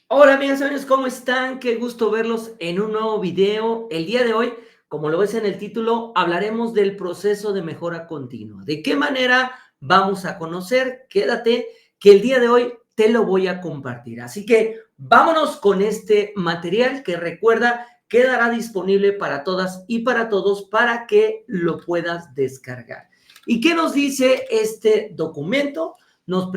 Hola amigas y amigos, ¿cómo están? Qué gusto verlos en un nuevo video. El día de hoy, como lo ves en el título, hablaremos del proceso de mejora continua. ¿De qué manera vamos a conocer? Quédate, que el día de hoy te lo voy a compartir. Así que vámonos con este material que recuerda quedará disponible para todas y para todos para que lo puedas descargar. ¿Y qué nos dice este documento? Nos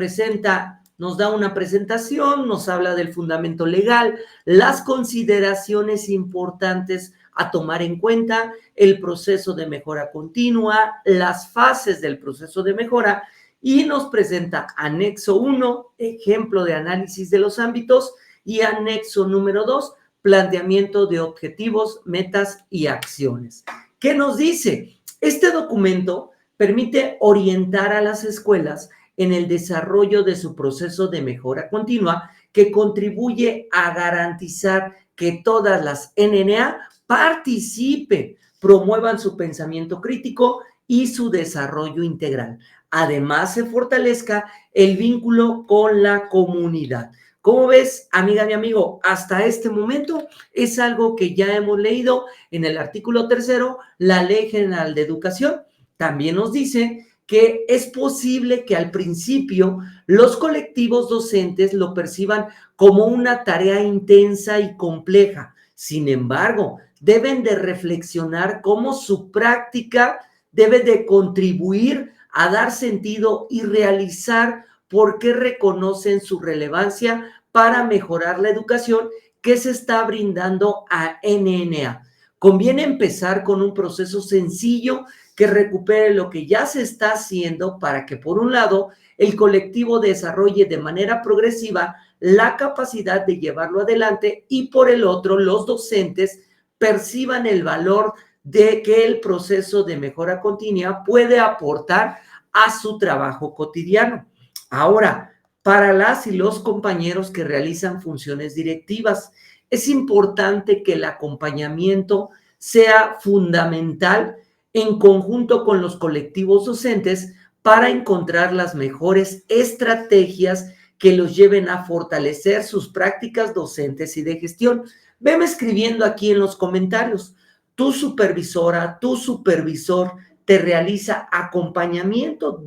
da una presentación, nos habla del fundamento legal, las consideraciones importantes a tomar en cuenta, el proceso de mejora continua, las fases del proceso de mejora y nos presenta anexo 1, ejemplo de análisis de los ámbitos, y anexo número 2, planteamiento de objetivos, metas y acciones. ¿Qué nos dice? Este documento permite orientar a las escuelas en el desarrollo de su proceso de mejora continua que contribuye a garantizar que todas las NNA participen, promuevan su pensamiento crítico y su desarrollo integral. Además, se fortalezca el vínculo con la comunidad. ¿Cómo ves, amiga y amigo? Hasta este momento es algo que ya hemos leído en el artículo 3, la Ley General de Educación. También nos dice que es posible que al principio los colectivos docentes lo perciban como una tarea intensa y compleja. Sin embargo, deben de reflexionar cómo su práctica debe de contribuir a dar sentido y realizar por qué reconocen su relevancia para mejorar la educación que se está brindando a NNA. Conviene empezar con un proceso sencillo que recupere lo que ya se está haciendo para que, por un lado, el colectivo desarrolle de manera progresiva la capacidad de llevarlo adelante y, por el otro, los docentes perciban el valor de que el proceso de mejora continua puede aportar a su trabajo cotidiano. Ahora, para las y los compañeros que realizan funciones directivas, es importante que el acompañamiento sea fundamental en conjunto con los colectivos docentes para encontrar las mejores estrategias que los lleven a fortalecer sus prácticas docentes y de gestión. Veme escribiendo aquí en los comentarios. Tu supervisora, tu supervisor te realiza acompañamiento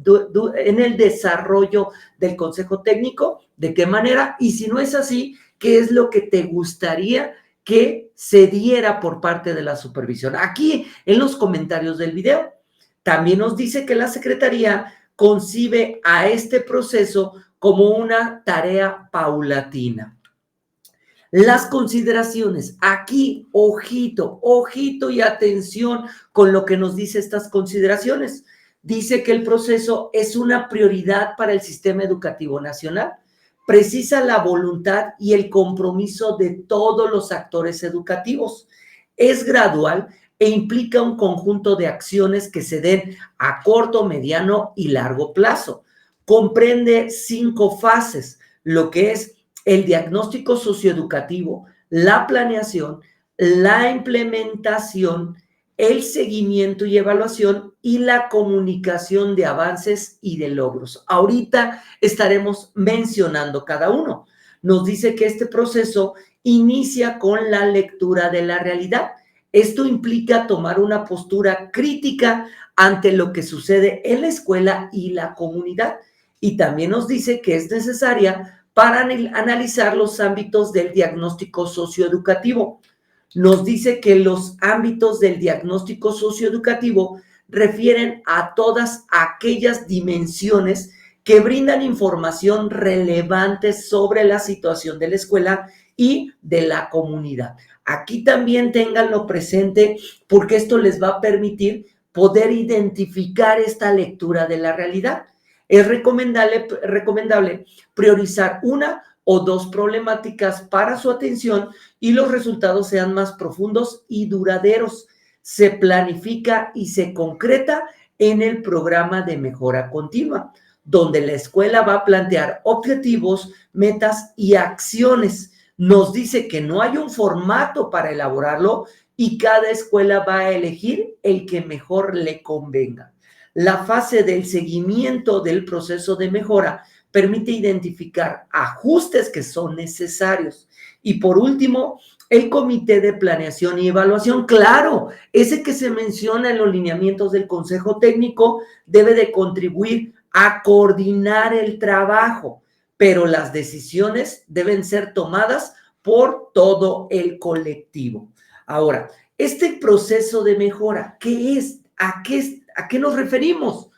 en el desarrollo del consejo técnico. ¿De qué manera? Y si no es así, ¿qué es lo que te gustaría que se diera por parte de la supervisión? Aquí en los comentarios del video. También nos dice que la Secretaría concibe a este proceso como una tarea paulatina. Las consideraciones, aquí, ojito, ojito y atención con lo que nos dice estas consideraciones. Dice que el proceso es una prioridad para el sistema educativo nacional. Precisa la voluntad y el compromiso de todos los actores educativos. Es gradual e implica un conjunto de acciones que se den a corto, mediano y largo plazo. Comprende 5 fases, lo que es el diagnóstico socioeducativo, la planeación, la implementación, el seguimiento y evaluación y la comunicación de avances y de logros. Ahorita estaremos mencionando cada uno. Nos dice que este proceso inicia con la lectura de la realidad. Esto implica tomar una postura crítica ante lo que sucede en la escuela y la comunidad. Y también nos dice que es necesaria para analizar los ámbitos del diagnóstico socioeducativo. Nos dice que los ámbitos del diagnóstico socioeducativo refieren a todas aquellas dimensiones que brindan información relevante sobre la situación de la escuela y de la comunidad. Aquí también ténganlo presente porque esto les va a permitir poder identificar esta lectura de la realidad. Es recomendable priorizar una o 2 problemáticas para su atención y los resultados sean más profundos y duraderos. Se planifica y se concreta en el programa de mejora continua, donde la escuela va a plantear objetivos, metas y acciones. Nos dice que no hay un formato para elaborarlo y cada escuela va a elegir el que mejor le convenga. La fase del seguimiento del proceso de mejora permite identificar ajustes que son necesarios. Y por último, el comité de planeación y evaluación, claro, ese que se menciona en los lineamientos del Consejo Técnico debe de contribuir a coordinar el trabajo, pero las decisiones deben ser tomadas por todo el colectivo. Ahora, este proceso de mejora, ¿qué es? ¿A qué nos referimos?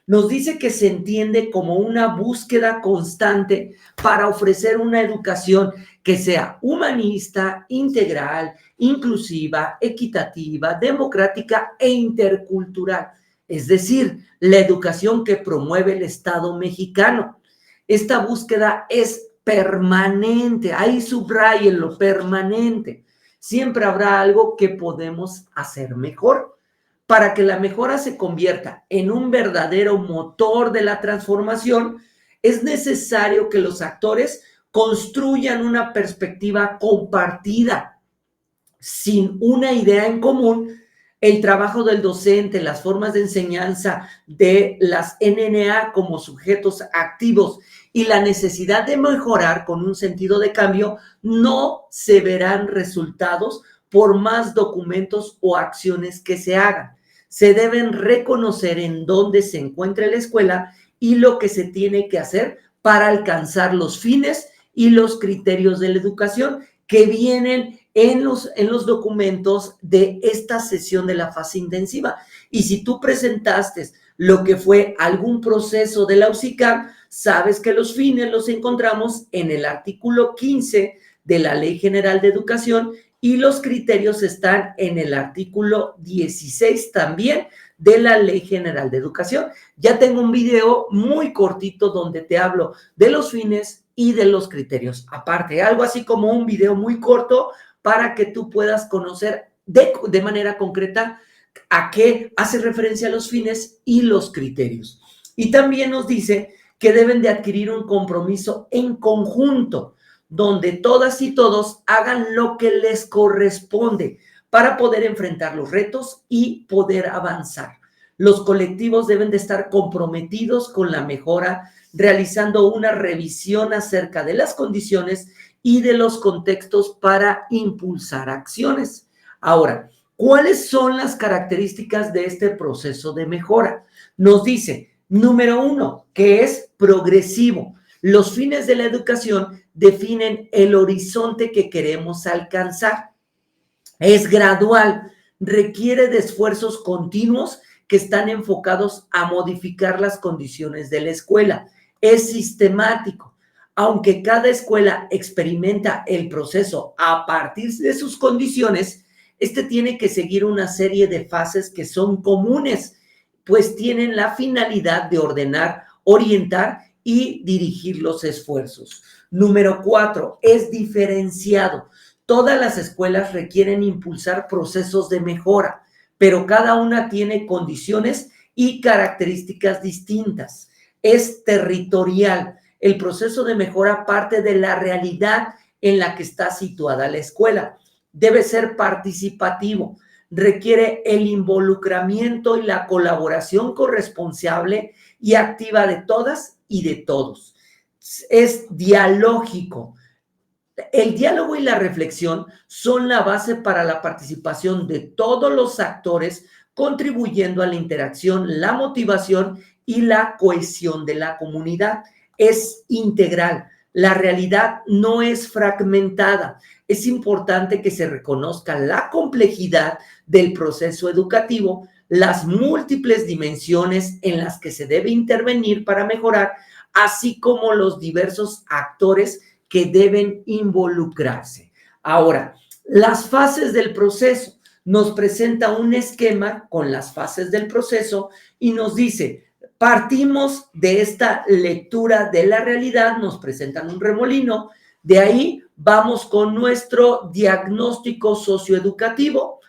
Nos dice que se entiende como una búsqueda constante para ofrecer una educación que sea humanista, integral, inclusiva, equitativa, democrática e intercultural. Es decir, la educación que promueve el Estado mexicano. Esta búsqueda es permanente, ahí subrayenlo, permanente. Siempre habrá algo que podemos hacer mejor. Para que la mejora se convierta en un verdadero motor de la transformación, es necesario que los actores construyan una perspectiva compartida. Sin una idea en común, el trabajo del docente, las formas de enseñanza de las NNA como sujetos activos y la necesidad de mejorar con un sentido de cambio, no se verán resultados por más documentos o acciones que se hagan. Se deben reconocer en dónde se encuentra la escuela y lo que se tiene que hacer para alcanzar los fines y los criterios de la educación que vienen en los documentos de esta sesión de la fase intensiva. Y si tú presentaste lo que fue algún proceso de la UCICAM, sabes que los fines los encontramos en el artículo 15 de la Ley General de Educación y los criterios están en el artículo 16 también de la Ley General de Educación. Ya tengo un video muy cortito donde te hablo de los fines y de los criterios. Aparte, algo así como un video muy corto para que tú puedas conocer de manera concreta a qué hace referencia los fines y los criterios. Y también nos dice que deben de adquirir un compromiso en conjunto, donde todas y todos hagan lo que les corresponde para poder enfrentar los retos y poder avanzar. Los colectivos deben de estar comprometidos con la mejora, realizando una revisión acerca de las condiciones y de los contextos para impulsar acciones. Ahora, ¿cuáles son las características de este proceso de mejora? Nos dice, número 1, que es progresivo. Los fines de la educación definen el horizonte que queremos alcanzar. Es gradual, requiere de esfuerzos continuos que están enfocados a modificar las condiciones de la escuela. Es sistemático, aunque cada escuela experimenta el proceso a partir de sus condiciones, este tiene que seguir una serie de fases que son comunes, pues tienen la finalidad de ordenar, orientar y dirigir los esfuerzos. Número 4, es diferenciado. Todas las escuelas requieren impulsar procesos de mejora, pero cada una tiene condiciones y características distintas. Es territorial. El proceso de mejora parte de la realidad en la que está situada la escuela. Debe ser participativo. Requiere el involucramiento y la colaboración corresponsable y activa de todas y de todos. Es dialógico. El diálogo y la reflexión son la base para la participación de todos los actores, contribuyendo a la interacción, la motivación y la cohesión de la comunidad. Es integral. La realidad no es fragmentada. Es importante que se reconozca la complejidad del proceso educativo, las múltiples dimensiones en las que se debe intervenir para mejorar, así como los diversos actores que deben involucrarse. Ahora, las fases del proceso. Nos presenta un esquema con las fases del proceso y nos dice, partimos de esta lectura de la realidad, nos presentan un remolino, de ahí vamos con nuestro diagnóstico socioeducativo,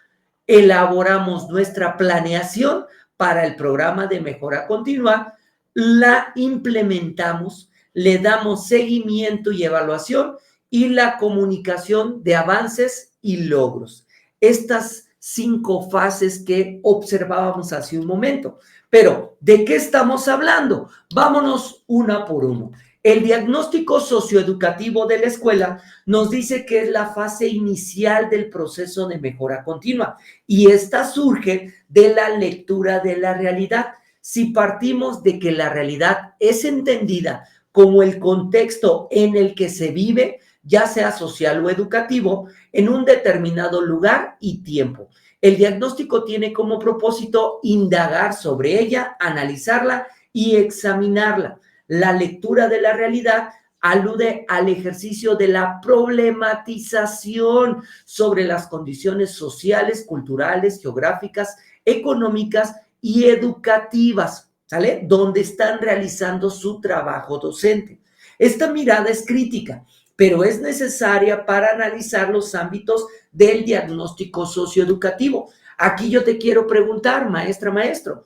elaboramos nuestra planeación para el programa de mejora continua, la implementamos, le damos seguimiento y evaluación y la comunicación de avances y logros. Estas 5 fases que observábamos hace un momento. Pero, ¿de qué estamos hablando? Vámonos una por uno. El diagnóstico socioeducativo de la escuela nos dice que es la fase inicial del proceso de mejora continua y esta surge de la lectura de la realidad. Si partimos de que la realidad es entendida como el contexto en el que se vive, ya sea social o educativo, en un determinado lugar y tiempo. El diagnóstico tiene como propósito indagar sobre ella, analizarla y examinarla. La lectura de la realidad alude al ejercicio de la problematización sobre las condiciones sociales, culturales, geográficas, económicas y educativas, ¿sale? Donde están realizando su trabajo docente. Esta mirada es crítica, pero es necesaria para analizar los ámbitos del diagnóstico socioeducativo. Aquí yo te quiero preguntar, maestra, maestro,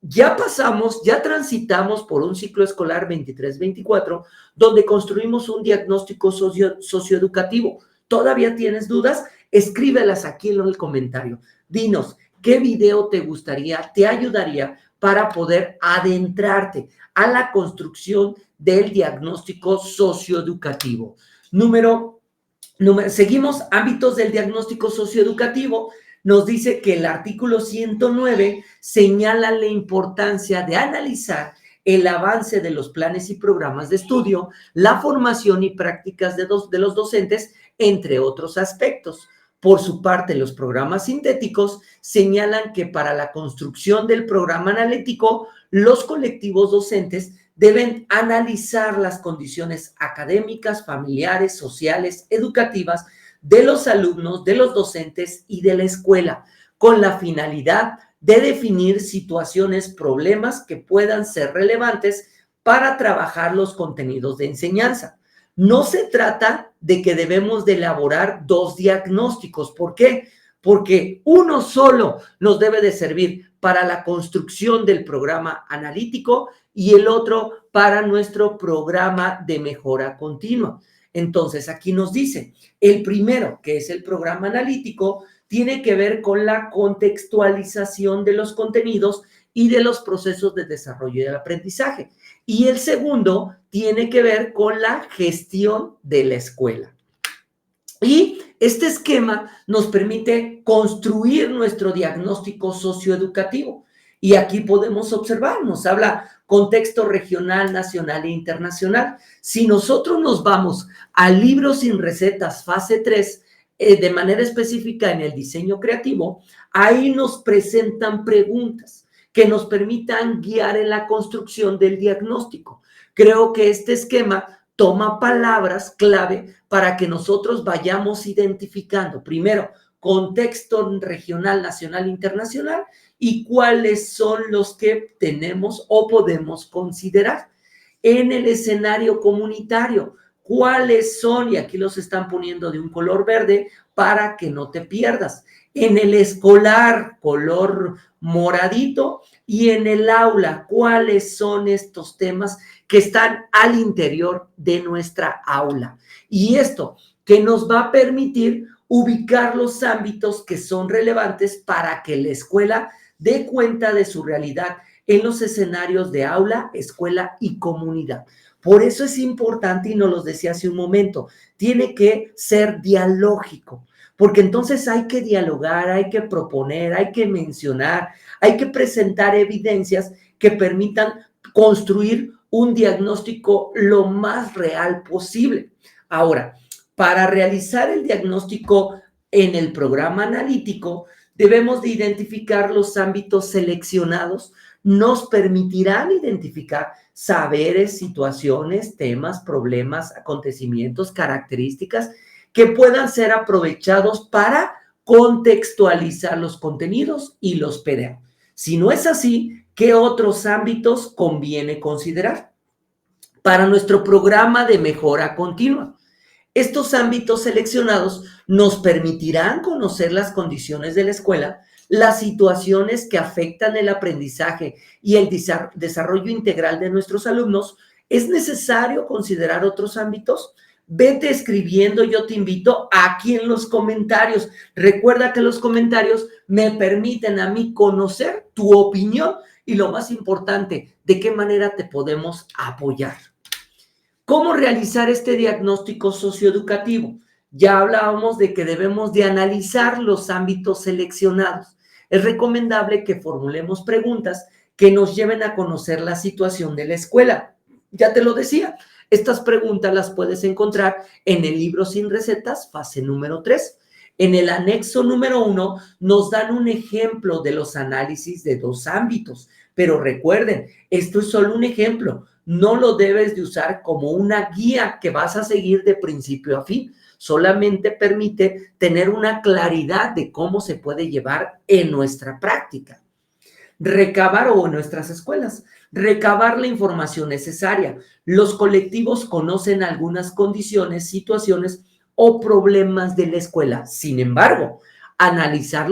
ya pasamos, ya transitamos por un ciclo escolar 23-24, donde construimos un diagnóstico socioeducativo. ¿Todavía tienes dudas? Escríbelas aquí en el comentario. Dinos, ¿qué video te gustaría, te ayudaría para poder adentrarte a la construcción del diagnóstico socioeducativo? Seguimos ámbitos del diagnóstico socioeducativo. Nos dice que el artículo 109 señala la importancia de analizar el avance de los planes y programas de estudio, la formación y prácticas de los docentes, entre otros aspectos. Por su parte, los programas sintéticos señalan que para la construcción del programa analítico, los colectivos docentes deben analizar las condiciones académicas, familiares, sociales, educativas de los alumnos, de los docentes y de la escuela, con la finalidad de definir situaciones, problemas que puedan ser relevantes para trabajar los contenidos de enseñanza. No se trata de que debemos de elaborar 2 diagnósticos. ¿Por qué? Porque uno solo nos debe de servir para la construcción del programa analítico y el otro para nuestro programa de mejora continua. Entonces, aquí nos dice, el primero, que es el programa analítico, tiene que ver con la contextualización de los contenidos y de los procesos de desarrollo y del aprendizaje. Y el segundo tiene que ver con la gestión de la escuela. Y este esquema nos permite construir nuestro diagnóstico socioeducativo. Y aquí podemos observar, nos habla contexto regional, nacional e internacional. Si nosotros nos vamos al libro sin recetas, fase 3, de manera específica en el diseño creativo, ahí nos presentan preguntas que nos permitan guiar en la construcción del diagnóstico. Creo que este esquema toma palabras clave para que nosotros vayamos identificando, primero, contexto regional, nacional, internacional, y cuáles son los que tenemos o podemos considerar. En el escenario comunitario, cuáles son, y aquí los están poniendo de un color verde para que no te pierdas. En el escolar, color moradito, y en el aula, cuáles son estos temas que están al interior de nuestra aula. Y esto que nos va a permitir ubicar los ámbitos que son relevantes para que la escuela dé cuenta de su realidad en los escenarios de aula, escuela y comunidad. Por eso es importante, y nos lo decía hace un momento, tiene que ser dialógico, porque entonces hay que dialogar, hay que proponer, hay que mencionar, hay que presentar evidencias que permitan construir un diagnóstico lo más real posible. Ahora, para realizar el diagnóstico en el programa analítico, debemos de identificar los ámbitos seleccionados. Nos permitirán identificar saberes, situaciones, temas, problemas, acontecimientos, características que puedan ser aprovechados para contextualizar los contenidos y los PDF. Si no es así, ¿qué otros ámbitos conviene considerar para nuestro programa de mejora continua? Estos ámbitos seleccionados nos permitirán conocer las condiciones de la escuela, las situaciones que afectan el aprendizaje y el desarrollo integral de nuestros alumnos. ¿Es necesario considerar otros ámbitos? Vete escribiendo, yo te invito aquí en los comentarios. Recuerda que los comentarios me permiten a mí conocer tu opinión y lo más importante, de qué manera te podemos apoyar. ¿Cómo realizar este diagnóstico socioeducativo? Ya hablábamos de que debemos de analizar los ámbitos seleccionados. Es recomendable que formulemos preguntas que nos lleven a conocer la situación de la escuela. Ya te lo decía, estas preguntas las puedes encontrar en el libro Sin Recetas, fase número 3. En el anexo número 1 nos dan un ejemplo de los análisis de 2 ámbitos, pero recuerden, esto es solo un ejemplo. No lo debes de usar como una guía que vas a seguir de principio a fin. Solamente permite tener una claridad de cómo se puede llevar en nuestra práctica. Recabar o en nuestras escuelas, recabar la información necesaria. Los colectivos conocen algunas condiciones, situaciones o problemas de la escuela. Sin embargo, al analizar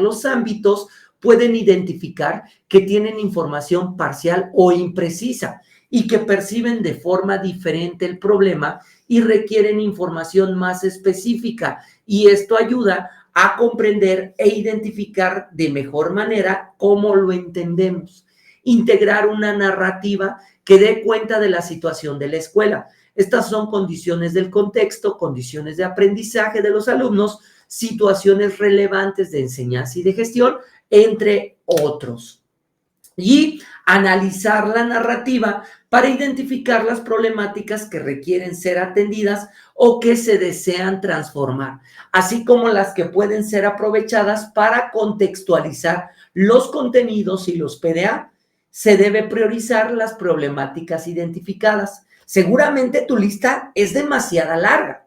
los ámbitos, pueden identificar que tienen información parcial o imprecisa y que perciben de forma diferente el problema y requieren información más específica. Y esto ayuda a comprender e identificar de mejor manera cómo lo entendemos. Integrar una narrativa que dé cuenta de la situación de la escuela. Estas son condiciones del contexto, condiciones de aprendizaje de los alumnos, situaciones relevantes de enseñanza y de gestión, entre otros. Y analizar la narrativa para identificar las problemáticas que requieren ser atendidas o que se desean transformar, así como las que pueden ser aprovechadas para contextualizar los contenidos y los PDA. Se debe priorizar las problemáticas identificadas. Seguramente tu lista es demasiado larga,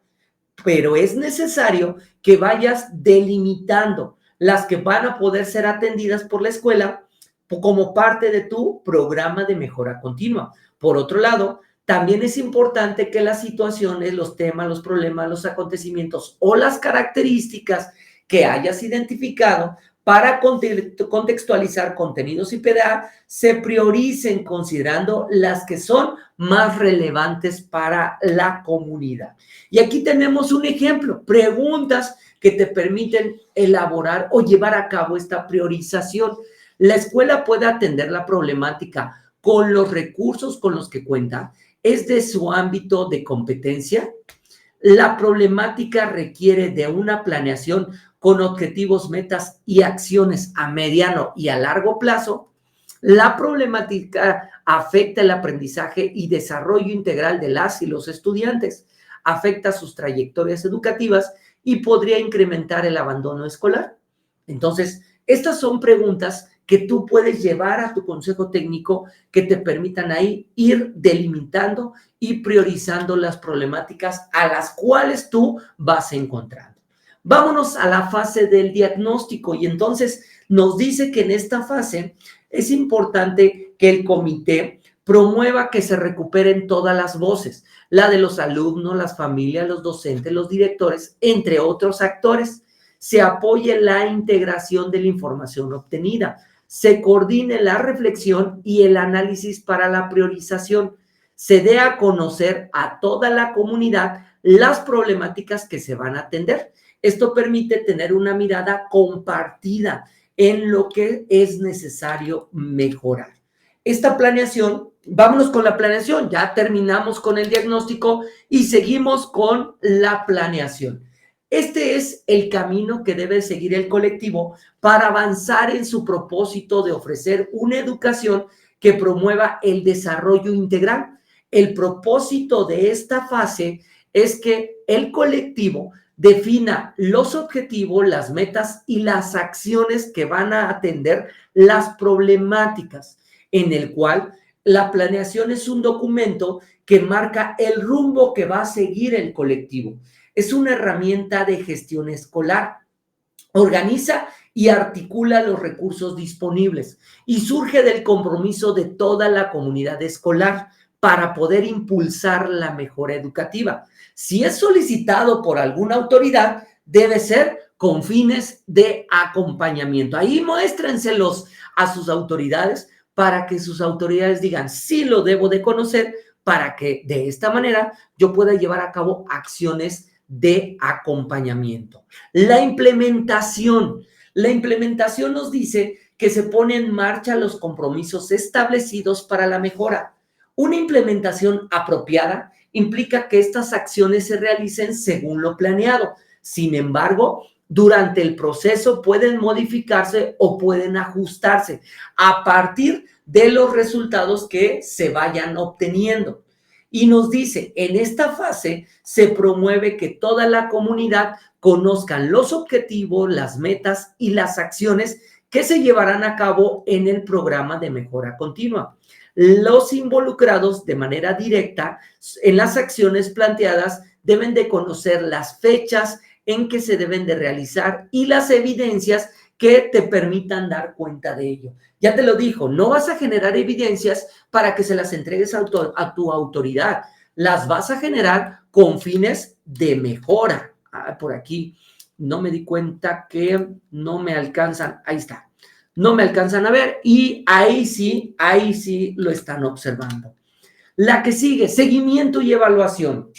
pero es necesario que vayas delimitando las que van a poder ser atendidas por la escuela como parte de tu programa de mejora continua. Por otro lado, también es importante que las situaciones, los temas, los problemas, los acontecimientos o las características que hayas identificado para contextualizar contenidos y PDA se prioricen considerando las que son más relevantes para la comunidad. Y aquí tenemos un ejemplo, preguntas que te permiten elaborar o llevar a cabo esta priorización. La escuela puede atender la problemática con los recursos con los que cuenta. ¿Es de su ámbito de competencia? La problemática requiere de una planeación con objetivos, metas y acciones a mediano y a largo plazo. La problemática afecta el aprendizaje y desarrollo integral de las y los estudiantes, afecta sus trayectorias educativas y podría incrementar el abandono escolar. Entonces, estas son preguntas que tú puedes llevar a tu consejo técnico que te permitan ahí ir delimitando y priorizando las problemáticas a las cuales tú vas encontrando. Vámonos a la fase del diagnóstico y entonces nos dice que en esta fase es importante que el comité promueva que se recuperen todas las voces, la de los alumnos, las familias, los docentes, los directores, entre otros actores. Se apoye la integración de la información obtenida, se coordine la reflexión y el análisis para la priorización, se dé a conocer a toda la comunidad las problemáticas que se van a atender. Esto permite tener una mirada compartida en lo que es necesario mejorar. Esta planeación, vámonos con la planeación, ya terminamos con el diagnóstico y seguimos con la planeación. Este es el camino que debe seguir el colectivo para avanzar en su propósito de ofrecer una educación que promueva el desarrollo integral. El propósito de esta fase es que el colectivo defina los objetivos, las metas y las acciones que van a atender las problemáticas, en el cual la planeación es un documento que marca el rumbo que va a seguir el colectivo. Es una herramienta de gestión escolar. Organiza y articula los recursos disponibles y surge del compromiso de toda la comunidad escolar para poder impulsar la mejora educativa. Si es solicitado por alguna autoridad, debe ser con fines de acompañamiento. Ahí muéstrenselos a sus autoridades para que sus autoridades digan, sí lo debo de conocer para que de esta manera yo pueda llevar a cabo acciones de acompañamiento. La implementación. La implementación nos dice que se pone en marcha los compromisos establecidos para la mejora. Una implementación apropiada implica que estas acciones se realicen según lo planeado. Sin embargo, durante el proceso pueden modificarse o pueden ajustarse a partir de los resultados que se vayan obteniendo. Y nos dice, en esta fase se promueve que toda la comunidad conozcan los objetivos, las metas y las acciones que se llevarán a cabo en el programa de mejora continua. Los involucrados de manera directa en las acciones planteadas deben de conocer las fechas en que se deben de realizar y las evidencias que te permitan dar cuenta de ello. Ya te lo dijo, no vas a generar evidencias para que se las entregues a tu autoridad, las vas a generar con fines de mejora. Por aquí no me di cuenta que no me alcanzan, ahí está, no me alcanzan a ver y ahí sí lo están observando. La que sigue, seguimiento y evaluación.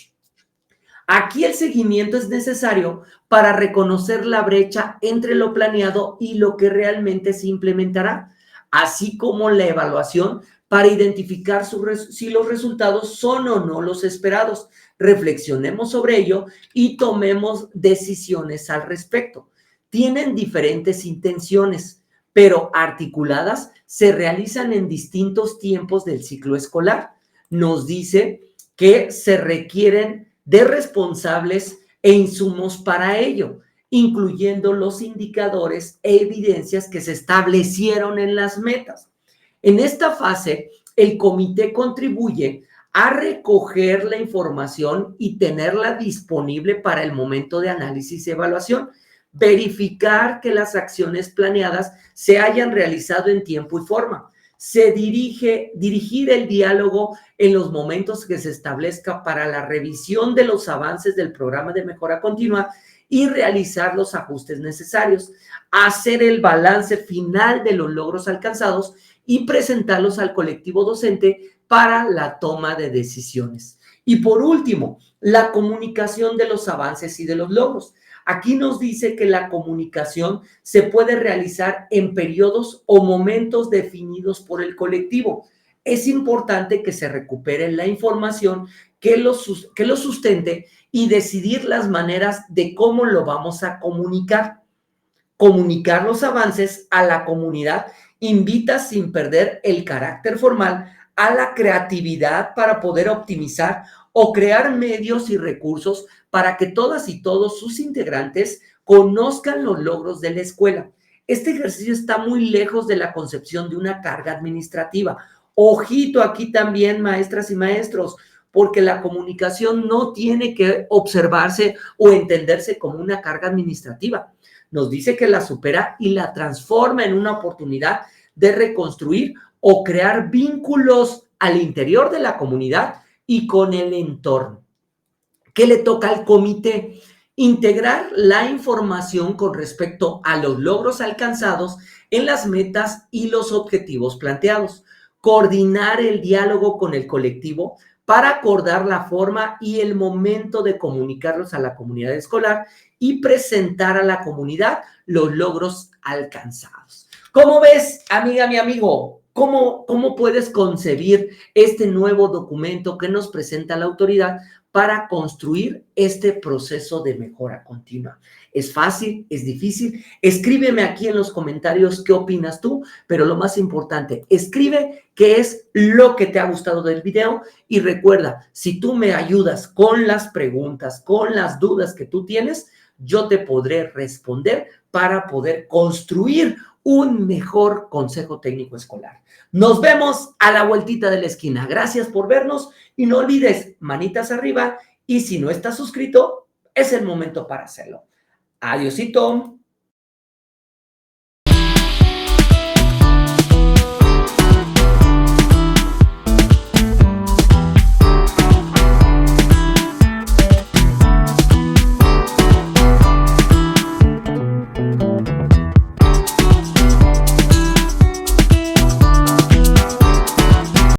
Aquí el seguimiento es necesario para reconocer la brecha entre lo planeado y lo que realmente se implementará, así como la evaluación para identificar si los resultados son o no los esperados. Reflexionemos sobre ello y tomemos decisiones al respecto. Tienen diferentes intenciones, pero articuladas se realizan en distintos tiempos del ciclo escolar. Nos dice que se requieren de responsables e insumos para ello, incluyendo los indicadores e evidencias que se establecieron en las metas. En esta fase, el comité contribuye a recoger la información y tenerla disponible para el momento de análisis y evaluación, verificar que las acciones planeadas se hayan realizado en tiempo y forma. Dirigir el diálogo en los momentos que se establezca para la revisión de los avances del programa de mejora continua y realizar los ajustes necesarios, hacer el balance final de los logros alcanzados y presentarlos al colectivo docente para la toma de decisiones. Y por último, la comunicación de los avances y de los logros. Aquí nos dice que la comunicación se puede realizar en periodos o momentos definidos por el colectivo. Es importante que se recupere la información que lo sustente y decidir las maneras de cómo lo vamos a comunicar. Comunicar los avances a la comunidad invita sin perder el carácter formal a la creatividad para poder optimizar o crear medios y recursos para que todas y todos sus integrantes conozcan los logros de la escuela. Este ejercicio está muy lejos de la concepción de una carga administrativa. Ojito aquí también, maestras y maestros, porque la comunicación no tiene que observarse o entenderse como una carga administrativa. Nos dice que la supera y la transforma en una oportunidad de reconstruir o crear vínculos al interior de la comunidad y con el entorno. ¿Qué le toca al comité? Integrar la información con respecto a los logros alcanzados en las metas y los objetivos planteados. Coordinar el diálogo con el colectivo para acordar la forma y el momento de comunicarlos a la comunidad escolar y presentar a la comunidad los logros alcanzados. ¿Cómo ves, amiga, mi amigo? ¿Cómo puedes concebir este nuevo documento que nos presenta la autoridad para construir este proceso de mejora continua? ¿Es fácil? ¿Es difícil? Escríbeme aquí en los comentarios qué opinas tú, pero lo más importante, escribe qué es lo que te ha gustado del video y recuerda, si tú me ayudas con las preguntas, con las dudas que tú tienes, yo te podré responder para poder construir un mejor consejo técnico escolar. Nos vemos a la vueltita de la esquina. Gracias por vernos y no olvides manitas arriba y si no estás suscrito, es el momento para hacerlo. Adiósito.